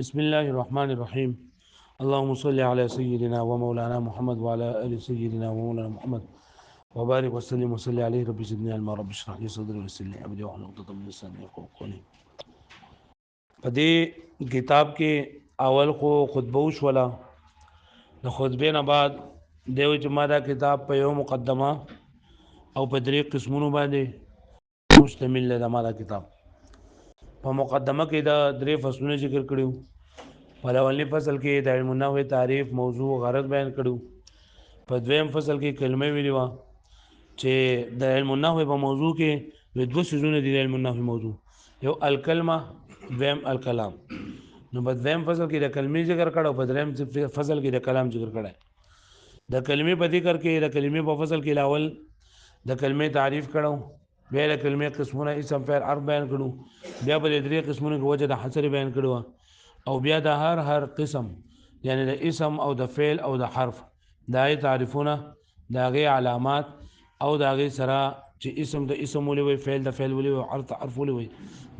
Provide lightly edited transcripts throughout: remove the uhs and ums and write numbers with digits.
بسم الله الرحمن الرحيم. اللهم صل على سيدنا ومولانا محمد وعلى آل سيدنا ومولانا محمد وبارك وسلم وصل عليه. رب زدني علما، رب اشرح لي صدري ويسر لي امري واحلل عقدة من لساني يفقهوا قولي. په دې کتاب کې اول خو خطبه وشوله. د خطبې نه بعد دیو چې ما دا کتاب په یو مقدمه او په درې قسمونو باندې مشتمل دی. ما دا کتاب په مقدمه کې دا درې فصلونه ذکر کړیو. په اولنی فصل کې د علم النحو تعریف، موضوع، غرض بیان کړو. په دویم فصل کې کلمه ویلې و چې د علم النحو په موضوع کې د دوه سيزونه دي. د علم النحو موضوع یو الکلمه، دویم الکلام. نو په دویم فصل کې د کلمې ذکر کړو، په دریم فصل کې د کلام ذکر کړو. د کلمې په ذکر کې د کلمې په فصل کې اول د کلمې تعریف کړو، بیا د کلمې قسمونه اسم فعل حرف بیان کړو، بیا په درې قسمونو کې وجه د حصر بیان کړو، او بیا د هر قسم یعنی د اسم او د فعل او د حرف دای تعریفونه، داغه علامات او داغه سره چې اسم د اسم ولې وي، فعل د فعل ولې وي، حرف د حرف ولې وي،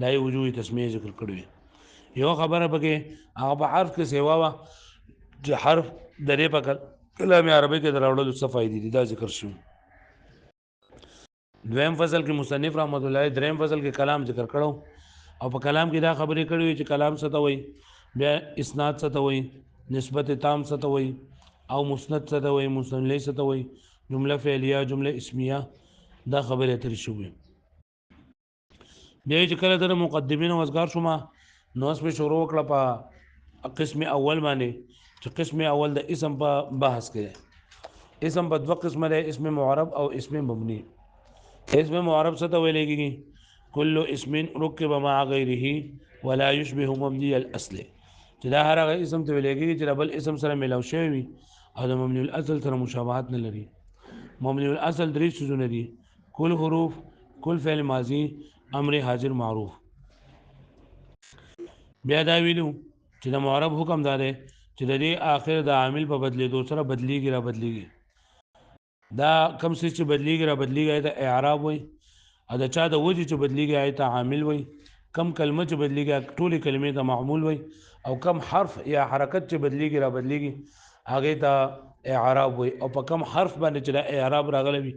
دای وجوه تسمیه ذکر کړو. یو خبره پکې هغه په حرف کې سیوا وا چې حرف درې په کلام عربی کې دراوړل څه فائدې دي دا ذکر شو. دویم فصل کې مصنف رحمت الله علیه دریم فصل کې کلام ذکر کړو، او په کلام کې دا خبرې کړې چې کلام څه ته وایي، بیا اسناد څه ته وایي، نسبت تام څه ته وایي، او مسند څه ته وایي، مسند له څه ته وایي، جمله فعلیه، جمله اسمیه، دا خبره تر شوې. بیا چې کله در مقدمین او اذکار شوما نو اس په شروع کړه په قسم اول باندې چې قسم اول د اسم په بحث کې. اسم په دوه قسمه ده، اسم معرب او اسم مبني. اسم معرب څه ته ویل کېږي؟ كل اسم ركب مع غيره ولا يشبه مبني الاصل. چې دا هر هغه اسم ته ویل کېږي چې بل اسم سره ملاو شوی وي او د مبني الاصل سره مشابهت نه لري. مبني الاصل درې څه دي: کل حروف، کل فعل ماضی، امر حاضر معروف. بیا دا ویلو چې د معرب حکم دا دی چې د دې اخر د عامل په بدلیدو سره بدلیږي را بدلیږي. دا کم څه چې بدلیږي را بدلیږي د اعراب وي، او د چا د وجه چې بدلیږي آیت عامل وي. کم کلمه چې بدلیږي ټولې کلمې ته معمول وي، او کم حرف یا حرکت چې بدلیږي را بدلیږي هغه ته اعراب وي، او په کم حرف باندې چې د اعراب راغلی وي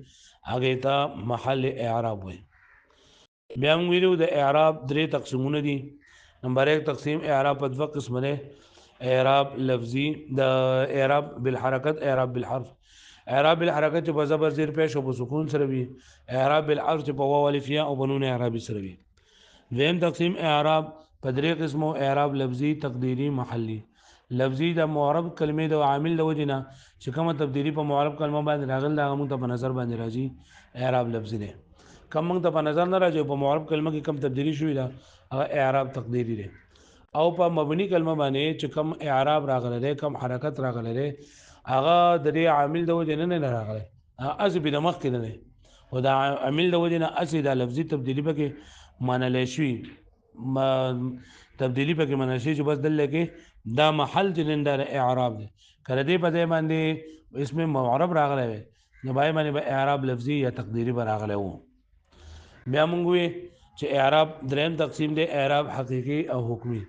هغه ته محل اعراب وي. بیا موږ ویلو د اعراب درې تقسیمونه دي. نمبر 1 تقسیم اعراب په دوه قسمه ده: اعراب لفظي، د اعراب بالحرکت، اعراب بالحرف. اعراب بالحرکت چې په زبر زیر پیش او په سکون سره وي، اعراب بالحرف چې په واو الف یا او بنون اعرابي سره وي. دویم تقسیم اعراب په درې قسمو: اعراب لفظي، تقديري، محلي. لفظي د معرب کلمې د عامل د وجنه چې کومه تبدیلی په معرب کلمه باندې راغله هغه موږ ته په نظر باندې راځي، اعراب لفظي ده. کوم موږ ته په نظر نه راځي په معرب کلمه کې کم تبدیلی شوې ده هغه اعراب تقديري ده. او په مبني کلمه باندې چې کم اعراب راغله ده، کم حرکت راغله ده، هغه د دې عامل د وجنه نه راغله، از به د مخ کې نه ده، او دا عامل د وجنه اسی د لفظي تبدیلی پکې منل شي. تبدیلی پکې منل شي چې بس دلته کې دا محل جنندار اعراب ده. کله دې په دې باندې اسم معرب راغلی وي نو بای باندې به اعراب لفظي یا تقديري راغلی وو. بیا موږ وی چې اعراب دریم تقسیم دی: اعراب حقيقي او حکمي.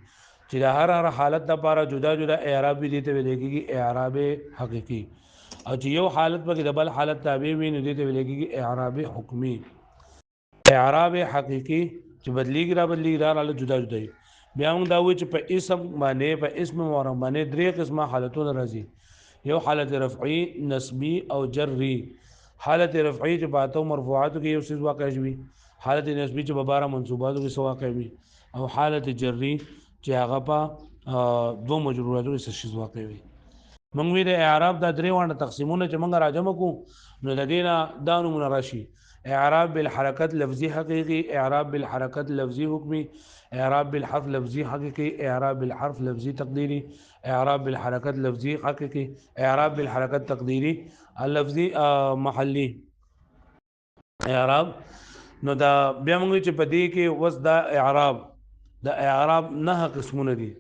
چې د هر حالت لپاره جدا جدا اعراب دي ته ویل کېږي اعراب حقيقي، او چې یو حالت پکې د بل حالت تابع وي نو دې ته ویل کېږي اعراب حکمي. اعراب حقيقي چې بدلیږي را بدلیږي را جدا جدا وي. بیا موږ دا وی چې په اسم باندې په اسم معرب باندې درې قسمه حالتونه راځي: یو حالت رفعي، نسبي او جري. حالت رفعي چې باته مرفوعاتو کې یو څه واقع شي، حالت نسبی چې په 12 منصوباتو کې واقع وي، او حالت جری چې هغه په دو مجروراتو کې شي واقع وي. موږ وی د اعراب د درې وانه تقسیمونه چې موږ راجمه کو نو د دینه دا نمونه راشي: اعراب بالحرکت لفظي حقيقي، اعراب بالحرکت لفظي حکمي، اعراب بالحرف لفظي حقيقي، اعراب بالحرف لفظي تقديري، اعراب بالحرکت لفظي حقيقي، اعراب بالحرکت تقديري، اللفظي محلي. اعراب نو دا بیا موږ چې په دې کې وس دا اعراب د اعراب نه قسمونه دي،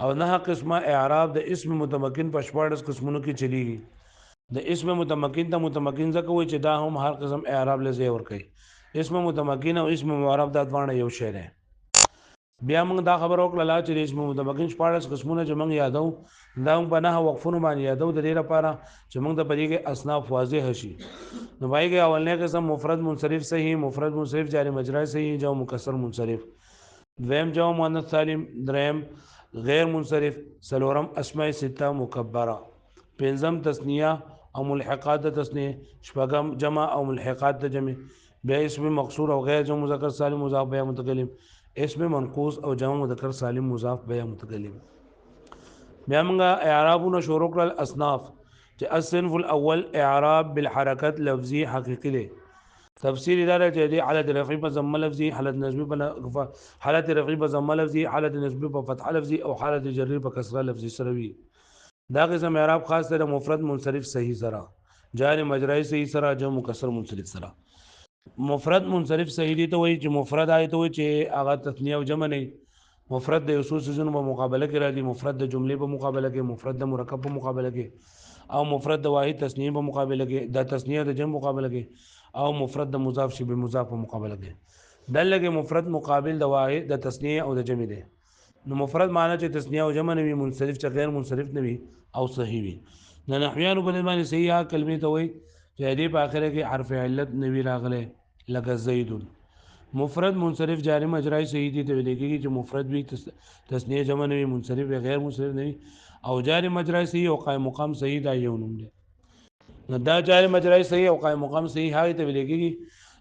او نه قسمه اعراب د اسم متمکن په 14 قسمونو کې چلیږي. د اسم متمکن ته متمکن ځکه وایي چې دا هم هر قسم اعراب لزی ور کوي. اسم متمکن او اسم معرب دا دوانه یو شی دی. بیا موږ دا خبر وکړه چې د اسم متمکن 14 قسمونه چې موږ یادو دا موږ په نه وقفونو باندې یادو د دې لپاره چې موږ د پدې کې اصناف واضح شي نو وایي کې اولنې قسم مفرد منصرف صحیح مفرد منصرف جاری مجرا صحیح جمع مکسر منصرف دویم جمع مؤنث سالم دریم غیر منصرف سلورم اسماء سته مکبره پنځم تثنیه او ملحقات د تثنیه شپږم جمع او ملحقات د جمع بیا اسم مقصور او غیر جمع مذکر سالم مضاف بیا متکلم اسم منقوص او جمع مذکر سالم مضاف بیا متکلم بیا موږ اعرابونه شروع کړل اصناف چې الصنف الاول اعراب بالحرکت لفظي حقيقي دی تفسیر اداره چې دی حالت رفعی په ضمه لفظي حالت نصبی په حالت رفعی په ضمه لفظي حالت نصبی په فتحه لفظي او حالت جری په کسره لفظي سره وي دا قسم اعراب خاص طور مفرد منصرف صحیح سره جاری مجرای صحیح سره جمع مکسر منصرف سره مفرد منصرف صحیح دي ته وایي چې مفرد آیت وایي چې هغه تثنیه او جمع نه مفرد د یوسو سيزونو په مقابله کې راځي مفرد د جملې په مقابله کې مفرد د مرکب په مقابله کې او مفرد د واحد تثنیه په مقابله کې د تثنیه د جمع مقابله کې او مفرد د مضاف شی به مضاف په مقابله کې دلته مفرد مقابل د واحد د تثنیه او د جمع دی نو مفرد معنی چې تثنیه او جمع نه وي منصرف چې غیر منصرف نه وي او صحیح وي د نحویانو په باندې صحیح کلمې ته وایي چې دې په اخره کې حرف علت نه وی راغله لکه زید مفرد منصرف جاری مجرای صحیح دي ته ویل کېږي چې مفرد وي تثنیه جمع نه وي منصرف غیر منصرف نه وي او جاری مجرای صحیح او قائم مقام صحیح دا یو نوم دی نو دا جاری مجرای صحیح او قائم مقام صحیح هغه ته ویل کېږي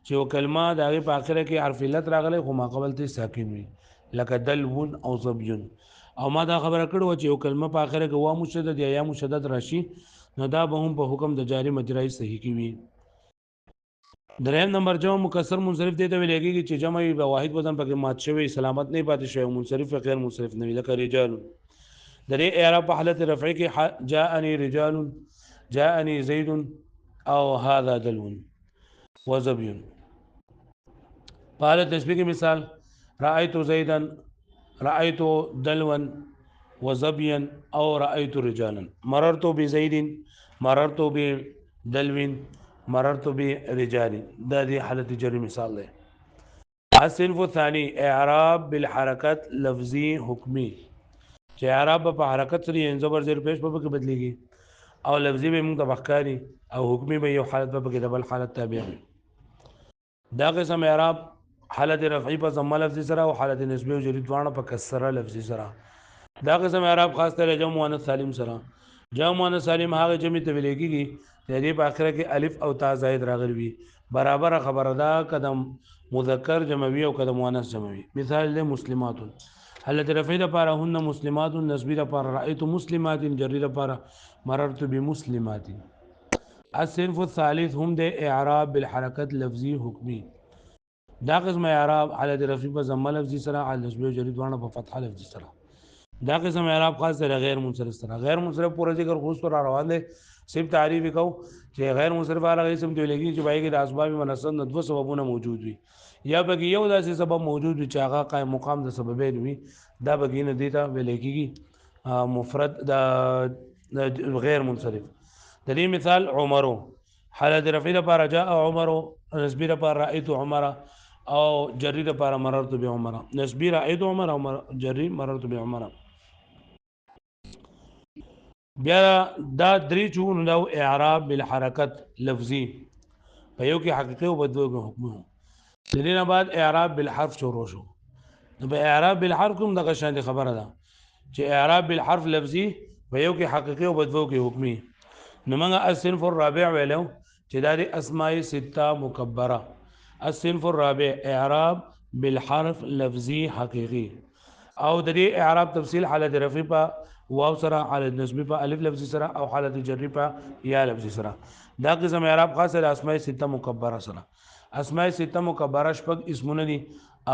چې یو کلمه د هغه په اخره کې حرف علت راغلی خو ما قبل ته ساکن وي لکه دلون او ضبیون او ما دا خبره کړو چې یو کلمه په اخره کې وا مشدد یا مشدد راشي نو دا به هم په حکم د جاری مجرای صحیح کې وي دریم نمبر جمع مکسر منصرف دی ته ویل کېږي چې جمع به واحد وزن پکې مات شوی سلامت نه پاتې شوی منصرف غیر منصرف نه وي لکه رجال درې اعراب په حالت رفعی کې جاءني رجال جاءني زيد او هذا دلو وزبي په حالت تشبیه کې مثال رايت زيدا رايت دلوا وزبيا او رايت رجالا مررت بزيد مررت بدلو مررت برجال دا دي حالت جری مثال دی الصنف الثاني اعراب بالحرکت لفظي حکمی چې اعراب په حرکت سره یې زبر زیر پیش په کې بدليږي او لفظي به موږ تبخکاری او حکمی به یو حالت په کې د بل حالت تابع وي دا قسم اعراب حالت رفعی په ضمه لفظي سره او حالت نسبی او جری دواړه په کسره لفظي سره دا قسم اعراب خاص طور جمع مؤنث سالم سره جمع مؤنث سالم هغه جمع ته ویل کېږي چې دې په اخره کې الف او تا زائد راغلی وي برابر خبره ده قدم مذکر جمعوي او قدم مؤنث جمعوي مثال له مسلمات حالت رفعی لپاره هن مسلمات نسبی لپاره رأيت مسلمات جری لپاره مررت بمسلمات الصنف الثالث هم د اعراب بالحرکت لفظي حکمی دا قسم اعراب حالت رفعی په ضمه لفظي سره حالت نسبی او جری دواړه په فتحه لفظي سره دا قسم اعراب خاص سره غیر منصرف سره غیر منصرف پورا ذکر خصوص پر روان دي صرف تعریف کو چې غیر منصرف هغه اسم دی لګي چې بایګه د اسباب منصب د دوه سببونه موجود وي یا بګي یو داسې سبب موجود وي چې هغه قائم مقام د سببین وي دا بګي نه دیتا ویل کېږي مفرد د غیر منصرف د دې مثال عمرو حالت رفعی لپاره جاء عمرو نسبی لپاره رأيت عمر او جری لپاره مررت بعمر نسبی رأيت عمر او جری مررت بعمر بیا دا درې چون نو اعراب بالحرکت لفظي په یو کې حقیقي او بدو کې حکم دې نه بعد اعراب بالحرف شروع شو نو په اعراب بالحرف کوم دغه شان خبره ده چې اعراب بالحرف لفظي په یو کې حقیقي او بدو کې حکمي نو موږ الصنف الرابع ویلو چې دا د اسماء سته مکبره الصنف الرابع اعراب بالحرف لفظي حقيقي او د دې اعراب تفصیل حالت رفعی په واو سره حالت نسبی په الف لفظي سره او حالت جری په یا لفظي سره دا قسم اعراب خاصه د اسماء سته مکبره سره اسماء سته مکبره شپږ اسمونه دي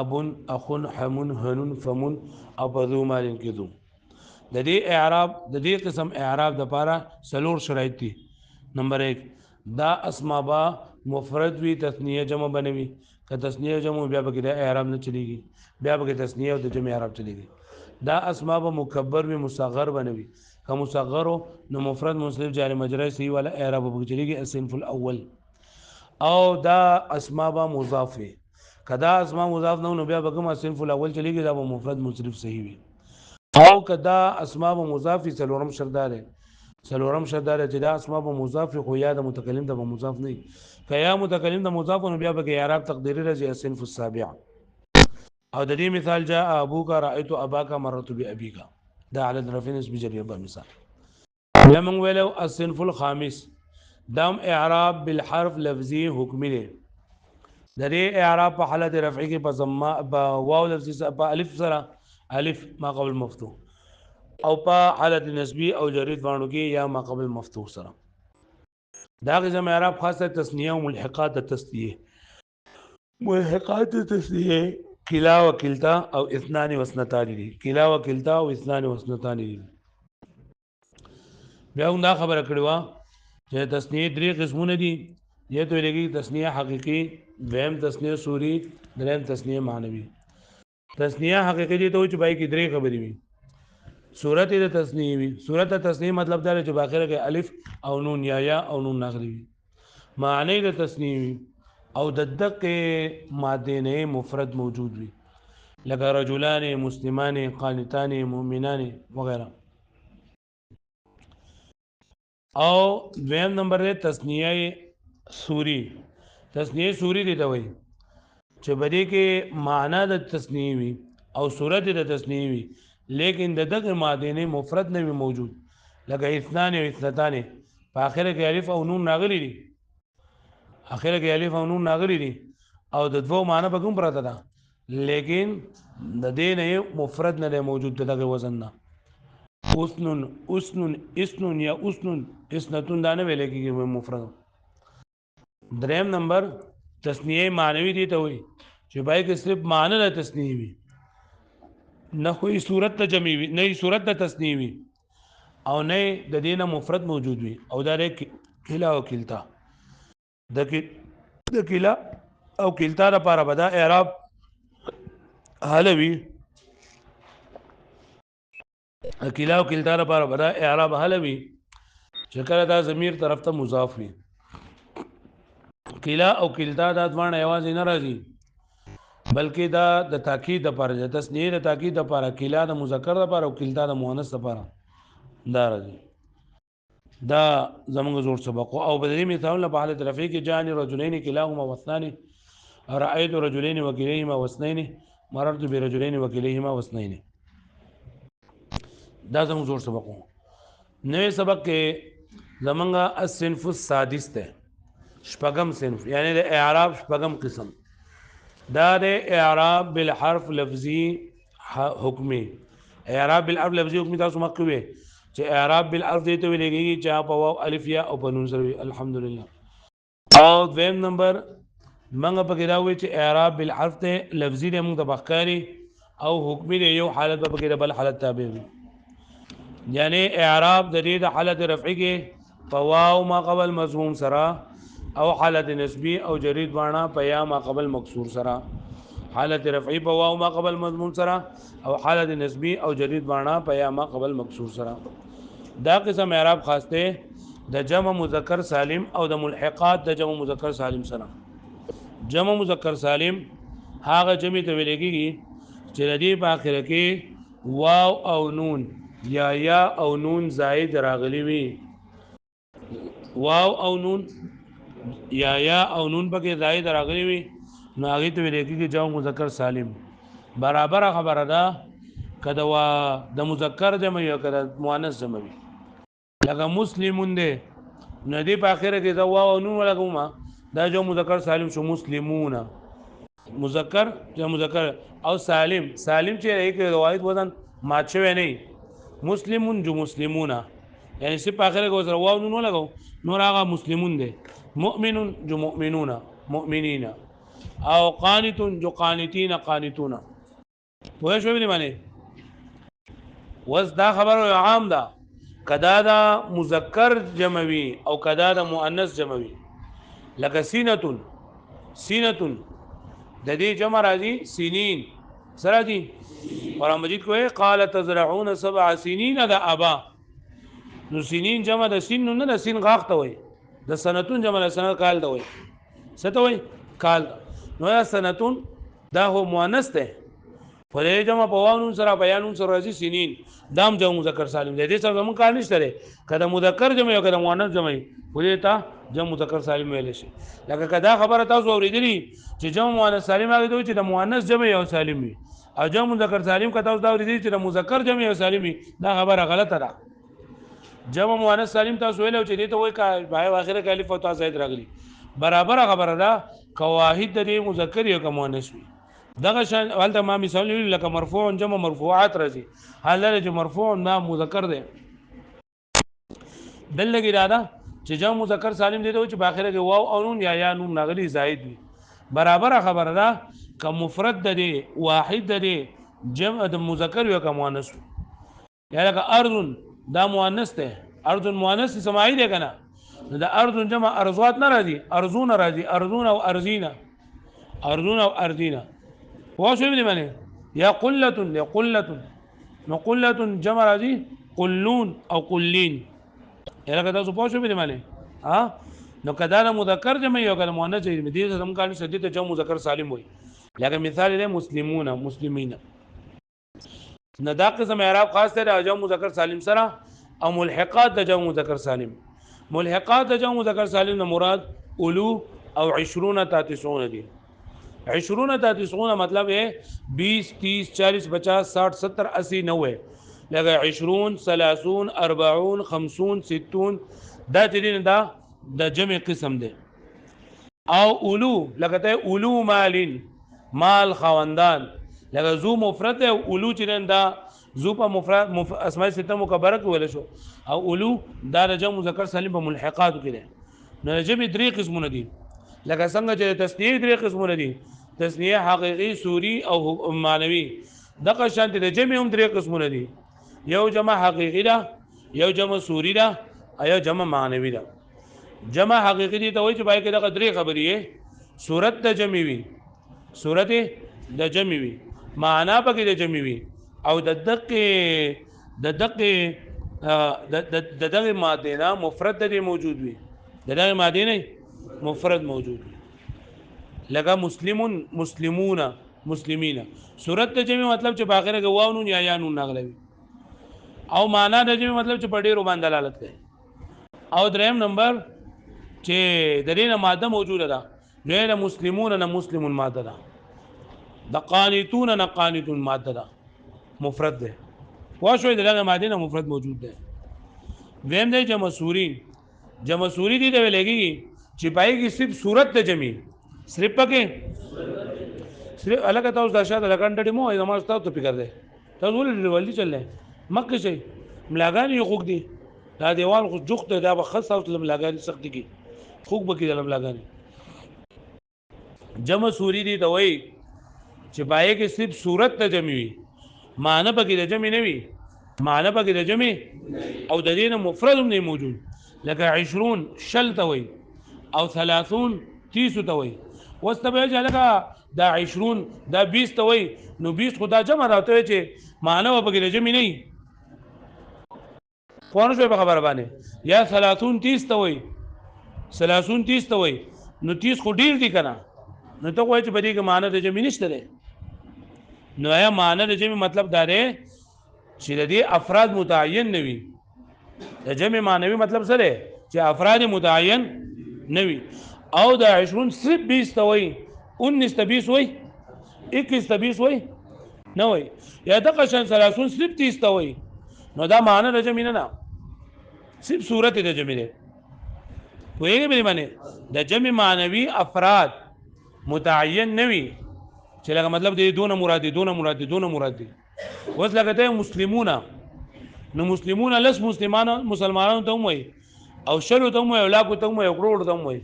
ابون اخون حمون هنون فمون او بذو مالن کذو د دې اعراب د دې قسم اعراب د لپاره سلور شرایط دي نمبر 1 دا اسماء با مفرد وی تثنیه جمع بنوي که تثنیه جمع بیا به د اعراب نه چلیږي بیا به تثنیه او د جمع اعراب چلیږي دا اسماء به مکبر وی مصغر بنوي که مصغر نو مفرد منصرف جاری مجرى سی والا اعراب به چلیږي الصنف الاول او دا اسماء به مضاف وی کدا اسماء مضاف نو بیا بګم صنف الاول چلیږي دا به مفرد منصرف صحیح وي او کدا اسماء مضاف سلورم شردار سلورم شردار چې دا اسماء مضاف خو یا د متکلم د مضاف نه کیا متکلم د مضاف نو بیا به اعراب تقدیری راځي صنف السابع او د دې مثال جاء ابوک رايت اباک مرت بابيک دا علی الرفين اسم جریه په مثال بیا موږ ویلو الصنف الخامس دام اعراب بالحرف لفظي حکمی دی د دې اعراب په حالت رفعی کې په ضمه په واو لفظي په الف سره الف ما قبل مفتوح او په حالت نسبی او جرید وانو کې یا ما قبل مفتوح سره دا غزم اعراب خاصه تثنیه او ملحقات التثنیه ملحقات التثنیه کلا وکلتا او اثنان وسنتان دي کلا وکلتا او اثنان وسنتان دي بیا دا خبره کړو چې تثنیه درې قسمونه دي یہ تو لګي تثنیه حقيقي دویم تثنیه صوري دریم تثنیه معنوي تثنیه حقيقي دي ته چې بای کې درې خبرې وي صورت د تثنیه وي صورت د تثنیه مطلب دا چې باخره کې الف او نون یا او نون ناغلي وي معنی د تثنیه وي او د دقه ماده نه مفرد موجود وي لکه رجلان مسلمان قانتان مؤمنان وغيرها او دویم نمبر دی تثنیه سوری تثنیه سوری دی ته وایي چې بده کې معنا د تثنیه وي او صورت د تثنیه وي لیکن د دغه ماده نه مفرد نه موجود لکه اثنان او اثنتان په اخر کې الف او نون ناغلي دي اخر کې الف او نون ناغلي دي او د دوه معنی به کوم پراته ده لیکن د دې نه مفرد نه موجود دغه وزن نه اسنن اسنن اسنن یا اسنن اسنتون دا نه ویل کېږي مفرد دریم نمبر تثنیه معنوي دي ته وي چې بای کې صرف معنی د تثنیه وي نه کوئی صورت ته جمع وي نه صورت د تثنیه وي او نه د دینه مفرد موجود وي او دا کلا او کلتا د کلا او کلتا لپاره بدا اعراب حلوي کلا او کلتا لپاره بدا اعراب حلوي چې کله دا ضمیر طرف ته مضاف وي کلا او کلتا دا دوانه یوازې نه راځي بلکې دا د تاکید لپاره د تثنیه د تاکید لپاره کلا د مذکر لپاره او کلتا د مؤنث لپاره دا راځي دا زموږ زور سبق او بدلی مثال په حالت رفعی کې جان رجلین کلاهما واثنان رايت رجلين وكليهما واثنين مررت برجلين وكليهما واثنين دا زموږ زور سبق نوې سبق کې زمونږ الصنف السادس ته شپږم صنف یعنی د اعراب شپږم قسم دا د اعراب بالحرف لفظي حکمي اعراب بالحرف لفظي حکمي تاسو مخکې وې چې اعراب بالحرف دې ته ویل کېږي چې په واو الف یا او په نون سره الحمدلله او دویم نمبر منګه پکې دا وې چې اعراب بالحرف ته لفظي دې موږ د بخاري او حکمي دې یو حالت په کې د بل حالت تابع وي یعنی اعراب د دې د حالت رفعي کې په واو ما قبل مضموم سره او حالت نسبی او جرید وانا په یا ما قبل مکسور سره حالت رفعی په واو ما قبل مضموم سره او حالت نسبی او جرید وانا په یا ما قبل مکسور سره دا قسم اعراب خاص ته د جمع مذکر سالم او د ملحقات د جمع مذکر سالم سره جمع مذکر سالم هغه جمع ته ویل کېږي چې د دې په اخر کې واو او نون یا او نون زائد راغلي وي واو او نون یا او نون پکې زائد راغلي وي نو هغه ته ویل کېږي جمع مذکر سالم برابر خبره ده کله وا د مذکر جمع یا کله مؤنث جمع وي لکه مسلمون دي نو دې په اخر کې دا واو او نون ولګوما دا جمع مذکر سالم شو مسلمون مذکر جمع مذکر او سالم سالم چې یک روایت وزن ماچوي نه مسلمون جو مسلمون یعنی سی په اخر کې وزر واو نون ولګو نور هغه مسلمون دي مؤمن جو مؤمنون مؤمنین او قانت جو قانتین قانتون وای شو به معنی وز دا خبر عام ده کدا دا مذکر جمعوي او کدا دا مؤنث جمعوي لکه سینتون سینتون د دې جمع راځي سنین سره دي قرآن مجید کوه قال تزرعون 7 سنین دا ابا نو سنین جمع د سین نه د سین غاخ ته وای د سنتون جمع د سنت کال ته وای څه ته وای کال نو یا سنتون دا هو مؤنث ده فرې جمع په واو سره بیانون سره راځي سنین دام جمع مذکر سالم دی دې سره زمون کار نشته لري کله مذکر جمع او کله مؤنث جمع ولې ته جمع مذکر سالم ویل شي لکه کدا خبره تاسو اوریدلی چې جمع مؤنث سالم هغه دوی چې د مؤنث جمع او سالم وي او جمع مذکر سالم کته تاسو دا اوریدلی چې د مذکر جمع او سالم وي دا خبره غلطه ده جمع مؤنث سالم تاسو ویل چې دې ته وایي کا بای اخره کې الف او تا زائد راغلي برابر خبره ده قواعد د مذکر او مؤنث وي دغه شان ولته ما مثال لکه مرفوع جمع مرفوعات راځي حاله چې مرفوع ما مذکر ده دل لګی راده چې جمع مذکر سالم دی چې باخره کې واو او نون یا نون نغلی زائد وي برابر خبره ده ک مفرد ده واحد ده جمع د مذکر یو ک مؤنث یا لکه ارض دا مؤنث ده ارض مؤنث سماعي ده کنه دا ارض جمع ارضات نه راځي ارضون راځي ارضون او ارزینا ارضون او ارزینا واسو دې معنی یا قله یا قله نو قله جمع راځي قلون او قلين یلکه تاسو پوه شئ دې معنی ها نو کدا مذکر جمع یو کله مؤنث دې زم کال شدید جمع مذکر سالم وي لکه مثال دې مسلمون مسلمین نه دا قسم اعراب خاص ته جمع مذکر سالم سره او ملحقات د جمع مذکر سالم ملحقات د جمع مذکر سالم نه مراد اولو او 20 تا 90 دي 20 تا 90 مطلب ہے 20 30 40 50 60 70 80 90 لگا 20 30 40 50 60 دا تدین دا د جمع قسم ده او اولو لگته اولو مالین مال خواندان لگا زو مفرد او اولو چرن دا زو په مفرد اسماء سته مکبره کول شو او اولو دا د جمع مذکر سالم په ملحقات کې ده نو جمع درې قسمونه دي لکه څنګه چې تسنیه درې قسمونه دي تسنیه حقیقی سوری او معنوي دغه شانت د جمع هم درې قسمونه دي یو جمع حقیقی ده یو جمع سوری ده او جمع معنوي ده جمع حقیقی دي ته وایي چې پای کې دغه درې خبرې صورت د جمع وي صورت د جمع وي معنا پکې د جمع وي او د دغه ماده نه مفرد د موجود وي دغه ماده نه مفرد موجود وي لگا مسلمون مسلمون مسلمین صورت د جمع مطلب چې باخره کې واو نون یا نون نغلوي او معنا د جمع مطلب چې په ډیرو باندې دلالت کوي او دریم نمبر چې د دې ماده موجوده ده غیر مسلمون نه مسلمون ماده ده د قانتون نه قانتون ماده ده مفرد ده واښوي دغه ماده نه مفرد موجود ده ویم دی جمع سوری دي د ویلګي چې پای کې صرف صورت د جمع صرف پکې صرف الګ تاسو د شاده لګنټې مو زموږ تاسو ته فکر ده تاسو ولې ولې چلې مکه شي ملاګان یو خوګ دي دا دیوال خو جوخته دا به خاص تاسو ملاګان سخت دي خوګ بکې د ملاګان جمع سوری دي دوی چې پای کې صرف صورت د جمع وي معنی پکې د جمع نه وي معنی پکې د جمع او د دې مفرد هم نه موجود لکه 20 شل ته وي او 30 30 ته وي واستبه جلګه دا 20 دا 20 ته وي نو 20 خدا جمع راته چې معنی پکې د جمع نه قوانو شوی په خبره باندې یا 30 30 ته وي 30 30 ته وي نو 30 خو ډیر دي کنه نو ته وایي چې په دې کې معنی د جمع نشته ده نو یا معنی د جمع مطلب دا دی چې د دې افراد متعین نه وي د جمع معنوي مطلب څه دی چې افراد متعین نه وي او د 20 صرف 20 ته وي 19 ته 20 وي 21 ته 20 وي نه وي یا دغه شان 30 صرف 30 ته وي نو دا معنی د جمع نه صرف صورت د جمع دی وایي به معنی د جمع معنوي افراد متعین نه وي چې لکه مطلب دی دونه مراد دي اوس لکه ته مسلمون نو مسلمون لس مسلمانانو ته وایي او شلو ته وایي او لاکو ته وایي او کروڑ ته وایي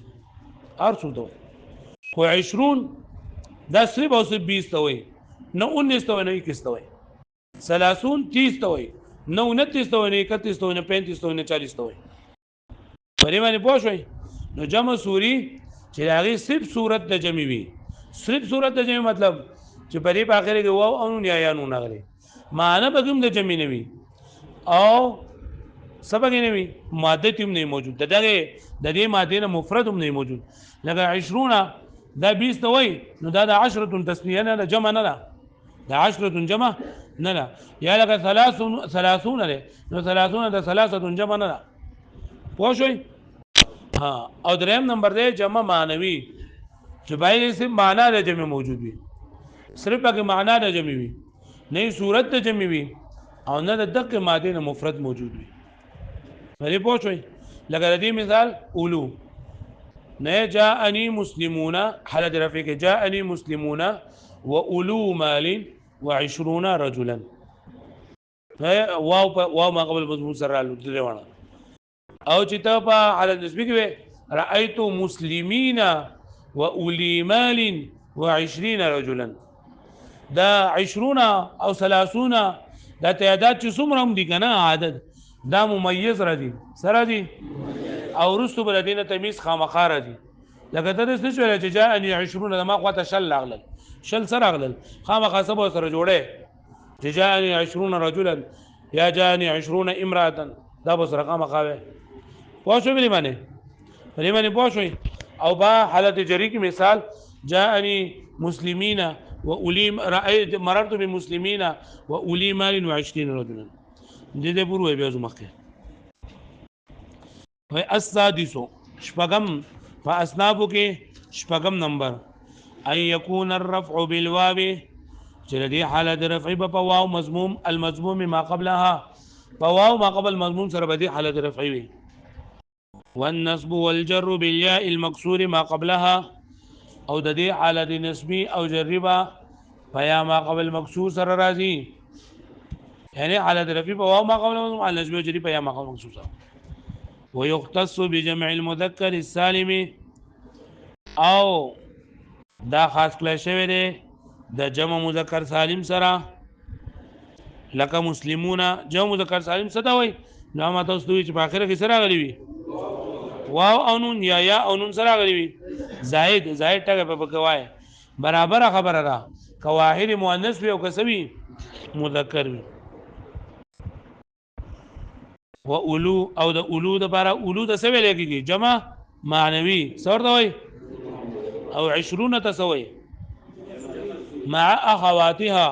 ارڅو ته خو 20 دا صرف او صرف 20 ته وایي نه 19 ته وایي نه 21 ته وایي 30 30 ته وایي نه 29 ته وایي نه 31 ته وایي نه 35 ته وایي نه 40 ته وایي پرې باندې پوه شئ نو جمع سوری چې هغه صرف صورت د جمع وي صرف صورت د جمع مطلب چې پرې په اخر کې واو او یا نون غلي معنی بګم د جمع نه وي او سبق نه وي ماده تیم نه موجود دغه د دې ماده نه مفرد هم نه موجود لکه 20 دا 20 ته وای نو دا د 10 تسنیه نه جمع نه ده د 10 جمع نه ده یا لکه 30 لري نو 30 د 3 جمع نه ده پوه شئ ها او دریم نمبر دی جمع معنوي چې باید اسم معنا د جمع موجود وي صرف هغه معنا د جمع وي نه صورت د جمع وي او نه د دقه ماده نه مفرد موجود وي مری پوه شئ لکه دې مثال اولو نه جاءني مسلمون حالت رفع کې جاءني مسلمون واولو مال و20 رجلا واو ما قبل مضمون سره لونه او چې ته په حالت نسبی کې رأيت مسلمين واولي مال و20 رجلا دا 20 او 30 دا تعداد چې څومره هم دي کنه عدد دا ممیز را دي سره دي او رستو بل دینه تمیز خامخاره دي لکه ته څه ویل چې جاءني 20 د ما قوت شل اغلل شل سره اغلل خامخا سبا سره جوړه چې جاءني 20 رجلا یا جاءني 20 امراه دا بس رقم خاوه پوه شو بلی باندې پوه شو او با حالت جری کی مثال جاءني مسلمين واولي رأيت مررت بمسلمين واولي مال و20 رجلا دې پورو بیا زمخه وای السادسو شپغم فاسنابو کې شپغم نمبر ان يكون الرفع بالواو چې دې حالت رفع په واو مضموم المضموم ما قبلها په واو ما قبل مضموم سره به دې حالت رفع وي والنصب والجر بالياء المكسور ما قبلها او د دې حالت نسبی او جربه فيا ما قبل مكسور سره راځي یعنی حالت رفع په واو ما قبل مضموم على نسبی او جربه یا ما قبل مكسور سره ويختص بجمع المذكر السالم او دا خاص کله شوی دی د جمع مذکر سالم سره لکه مسلمون جمع مذکر سالم څه دا وای نو ما تاسو دوی چې په اخر کې سره غلي وي واو او نون یا او نون سره غلي وي زائد ټکه په بکوای برابر خبره را کواحد مؤنث وي او کسوي مذکر وي و اولو او د اولو د لپاره اولو د څه ویل کېږي جمع معنوي څور دا وای او 20 تسوي مع اخواتها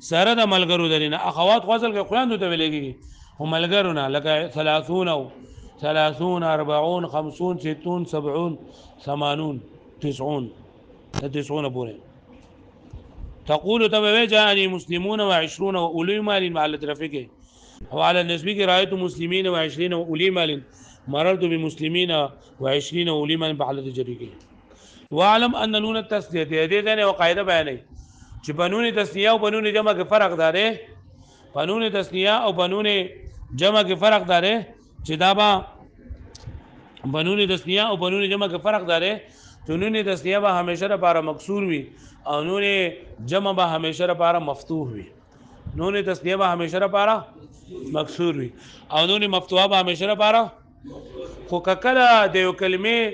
سره د ملګرو درینه اخوات غزل کې قران ته ویل کېږي هم ملګرونه لکه 30 او 30 40 50 60 70 80 90 90 پورې تقول تبوي جاءني مسلمون و20 واولي مال مع الترفيق وعلى النسبي کې رايت مسلمين و20 واولي مال مررت بمسلمين و20 واولي مال بعد الجريكه واعلم ان نون التسنيه دې نه قاعده بیانې چې بنون تسنیه او بنون جمع کې فرق داره بنون تسنیه او بنون جمع کې فرق داره چې دا با بنون تسنیه او بنون جمع کې فرق داره نون تسنیه به همیشه لپاره مکسور وي او نون جمع به همیشه لپاره مفتوح وي نون تسنیه به همیشه لپاره مکسور وي او نون مفتوحه به همیشه لپاره خو کله د یو کلمې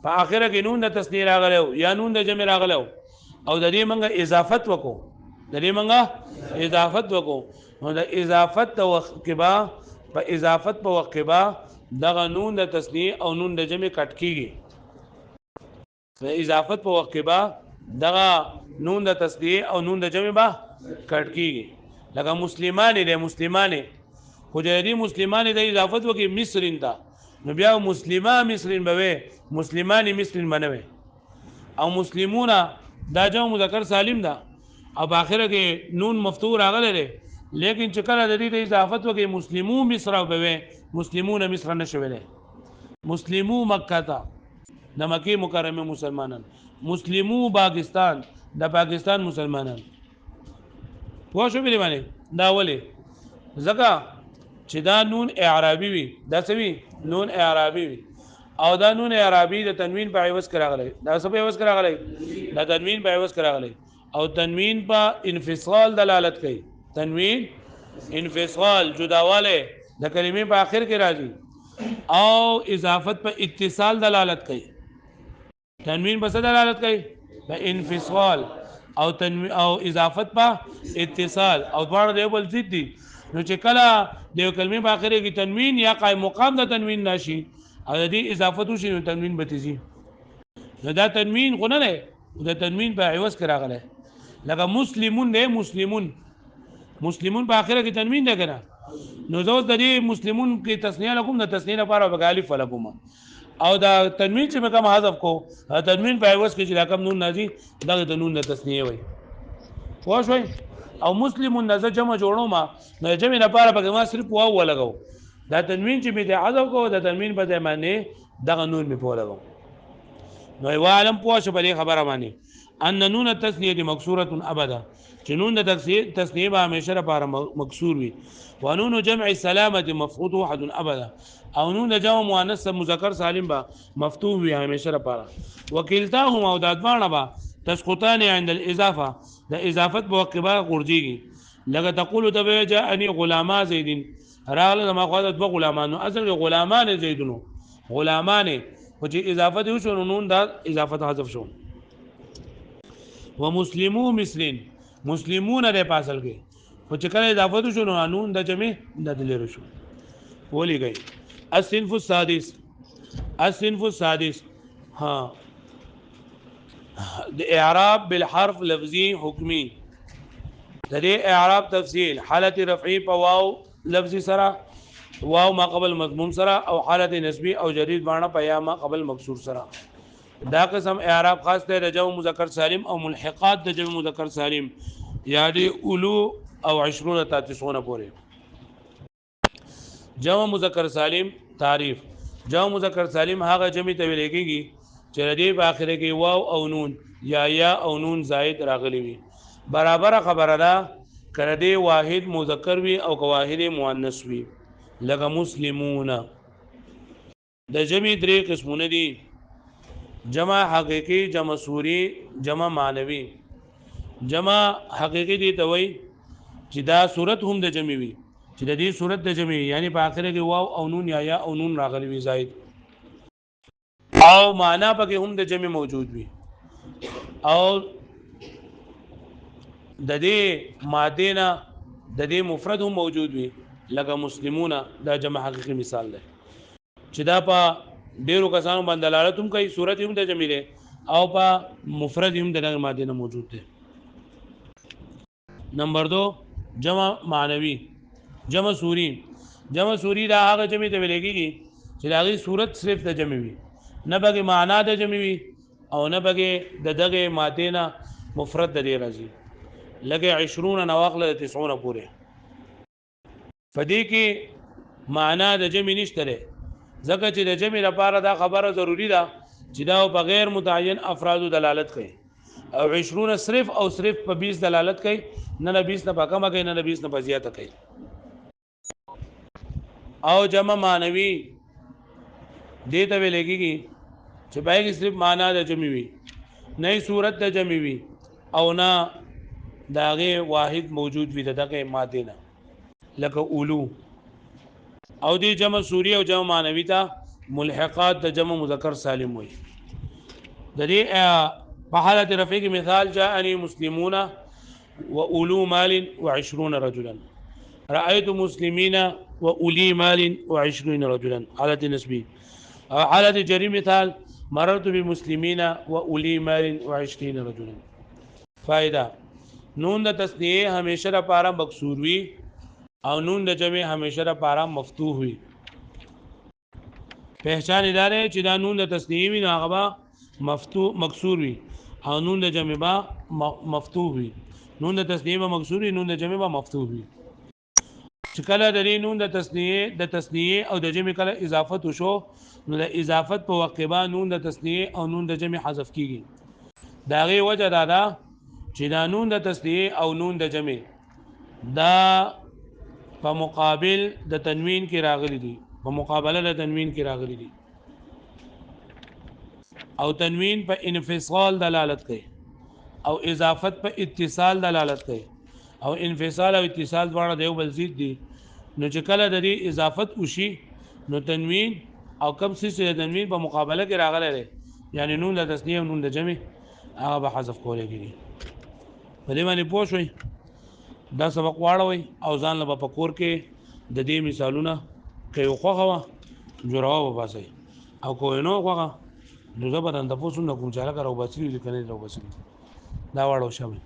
په اخره کې نون د تسنیه راغلو یا نون د جمع راغلو او د دې منګه اضافت وکړو نو د اضافت د وخت کې با په اضافت په وخت کې با دغه نون د تسنیه او نون د جمع کټ کیږي د اضافت په وخت کې با دغه نون د تسنیه او نون د جمع با کټ کیږي لکه مسلمانې خو جدي مسلمانې د اضافت وکي مصرین دا نو بیا مسلمه مصرین به مسلمانې مصرین بنوي او مسلمونه دا جمع مذکر سالم ده او په اخره کې نون مفتوح راغلی دی لیکن چې کله د دې اضافت وکي مسلمو مصر به مسلمون مصر نشوي دي مسلمو مکه ته د مکه مکرمه مسلمانان مسلمو پاکستان د پاکستان مسلمانان پوه شو بلی باندې دا ولې ځکه چې دا نون اعرابي وي دا څه وي نون اعرابي وي او دا نون اعرابي د تنوین په عوض کراغلی دا څه په عوض کراغلی دا تنوین په عوض کراغلی او تنوین په انفصال دلالت کوي تنوین انفصال جداواله د کلمې په اخر کې راځي او اضافت په اتصال دلالت کوي تنوین په څه دلالت کوي په انفصال او تنوین او اضافت په اتصال او دواړه د بل ضد دي نو چې کله د کلمې په اخر کې تنوین یا قائم مقام د تنوین ناشي او د دې اضافت وشي نو تنوین به تیزي نو دا تنوین خو نه دی د تنوین په عوض کې راغلی لکه مسلمون دی مسلمون په اخره کې تنوین ده کنه نو زه د دې مسلمون کې تسنیه لکم د تسنیه لپاره به الف ولکم او دا تنوین چې کوم حذف کو تنوین په عوض کې چې رقم نون نازي دا د نون د تسنیه وي خو شوي او مسلمون نزه جمع جوړو ما نو جمع لپاره به ما صرف واو ولګو دا تنوین چې به د حذف کو د تنوین په ځای باندې دغه نون می په لګو نو یو عالم پوه شو په خبره باندې ان نون التسنیه مکسوره ابدا چې نون د تسنیه به همیشه لپاره مکسور وي ونون جمع السلامه مفتوح ابدا او نون د جمع مؤنث مذکر سالم به مفتوح وي همیشه لپاره وکلتاهما او د ادوانه به تسقطان عند الاضافه د اضافت په وخت به غورځيږي لکه تقول تبع جاءني غلاما زيد راغله ما خو د دوه غلامان اصل غلامان زیدونو غلامان خو چې اضافت وشو نون دا اضافت حذف شو ومسلمو مثلين مسلمون د پاسل کې خو چې کله اضافت وشو نون د جمع د دلر شو ولي گئی الصنف السادس ها د اعراب بالحرف لفظي حکمي د دې اعراب تفصیل حالت رفعی په واو لفظي سره واو ما قبل مضموم سره او حالت نسبی او جدید معنی په یا ما قبل مکسور سره دا قسم اعراب خاص ته د جمع مذکر سالم او ملحقات د جمع مذکر سالم یادی اولو او 20 تا 90 پورې جمع مذکر سالم تعریف جمع مذکر سالم هغه جمع ته ویل کېږي چې د دې په اخر کې واو او نون یا او نون زائد راغلي وي برابر خبره ده کړه دې واحد مذکر وي او واحد مؤنث وي لکه مسلمون د جمع درې قسمونه دي جمع حقيقي جمع صوري جمع معنوي جمع حقيقي دي ته وای چې دا صورت هم د جمع وي چې د دې صورت د جمع یعنی په اخر کې واو او نون یا او نون راغلي وي زائد او معنا پکې هم د جمع موجود وي او د دې ماده نه د دې مفرد هم موجود وي لکه مسلمون دا جمع حقيقي مثال ده چې دا په ډیرو کسانو باندې دلالت هم کوي صورت هم د جمع ده او په مفرد هم د ماده نه موجود ده نمبر 2 جمع معنوي جمع صوري دا هغه جمع ته ویل کېږي چې دا غي صورت صرف د جمع وي نه بګي معنا د جمع وي او نه بګي د دغه ماده نه مفرد د راځي لکه 20 نواقل 90 پورې فدې کې معنا د جمع نشته لري ځکه چې د جمع لپاره دا خبره ضروری ده چې دا په غیر متعین افراد دلالت کوي او 20 صرف په 20 دلالت کوي نه 20 نه کم کوي نه 20 نه زیاته کوي او جمع معنوي دې ته ویل کېږي چې باید صرف معنا د جمع وي نه صورت د جمع وي او نه داغه واحد موجود وي دغه ماده نه لکه اولو او دی جمع صوری او جمع معنوی ته ملحقات د جمع مذکر سالم وي د دې په حالت رفع کې مثال جاءني مسلمون واولو مال و20 رجلا رايت مسلمين واولي مال و20 رجلا حالت نسبی او حالت جری مثال مررت بمسلمين واولي مال و20 رجلا فائدہ نون د تسنیه همیشه لپاره مکسور وي او نون د جمع همیشه لپاره مفتوح وي پہچان اداره چې دا نون د تسنیه وي هغه مفتوح مکسور وي او نون د جمع با مفتوح وي نون د تسنیه با مکسور وي نون د جمع با مفتوح وي چې کله د نون د تسنیه او د جمع کله اضافت وشو نو د اضافت په وخت با نون د تسنیه او نون د جمع حذف کیږي دا غي وجه دا چې دا نون د تسنیه او نون د جمع دا په مقابل د تنوین کې راغلي دي په مقابله د تنوین کې راغلي دي او تنوین په انفصال دلالت کوي او اضافت په اتصال دلالت کوي او انفصال او اتصال دواړه د یو بل ضد دي نو چې کله د دې اضافت وشي نو تنوین او کم څه د تنوین په مقابله کې راغلي دي یعنی نون د تسنیه او نون د جمع هغه به حذف کولای کیږي په دې باندې پوه شئ دا سبق واړوي او ځان له په کور کې د دې مثالونه کوي خوغه جوړاو وباسي او کوی نو خوغه نو زه به نن تاسو نه کوم چې هغه راو باسي لیکنې راو باسي دا واړو شامل